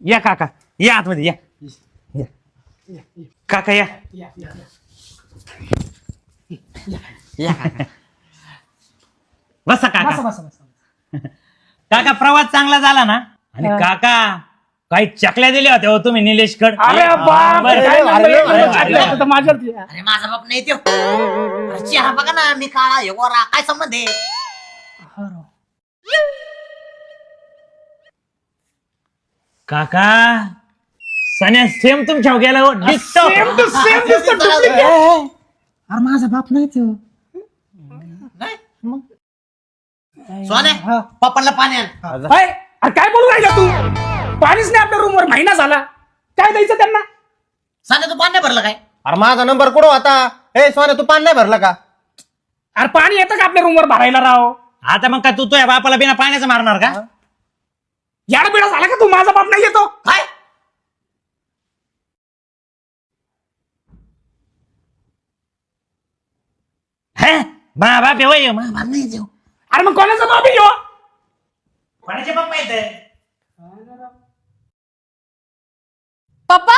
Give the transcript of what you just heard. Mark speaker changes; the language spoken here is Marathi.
Speaker 1: या काका या आतमध्ये या काका या या काका बसा काका काका प्रवास चांगला झाला ना आणि काका काही चकल्या दिल्या होत्या हो तुम्ही निलेशकड
Speaker 2: अरे बाप
Speaker 1: बरं.
Speaker 2: माझ्या
Speaker 3: अरे माझा बाप नाही त्यो चेहरा बघा ना मी काळा हे गोरा काय संबंध आहे
Speaker 1: काका सण्या सेम तुमच्या गेला हो
Speaker 2: सेम टू सेम दिसतो duplicate.
Speaker 4: अरे माझा बाप नाही तो.
Speaker 3: नाही सोन्या पप्पाला पाणी आण
Speaker 2: अय, अरे काय बोलू राहिला तू पाणीच नाही आपल्या रूमवर महिना झाला काय द्यायचं त्यांना
Speaker 3: सोन्या तू पाणी नाही भरलं काय
Speaker 4: अरे माझा नंबर कुठं होता ए सोन्या तू पान नाही भरला का
Speaker 2: अरे पाणी येतं का आपल्या रूमवर भरायला राव
Speaker 1: आता मग काय तू तुझ्या बापाला बिना पाण्याचं मारणार का
Speaker 2: याड बिडा झाला का तू माझा बाप नाही येतो
Speaker 3: काय
Speaker 1: हे मा बाप आहे होय, मा बाप नाही देऊ
Speaker 2: अरे मग कोणाचा बाप आहे ह्यो?
Speaker 1: कोणाचे पप्पा येत
Speaker 5: पप्पा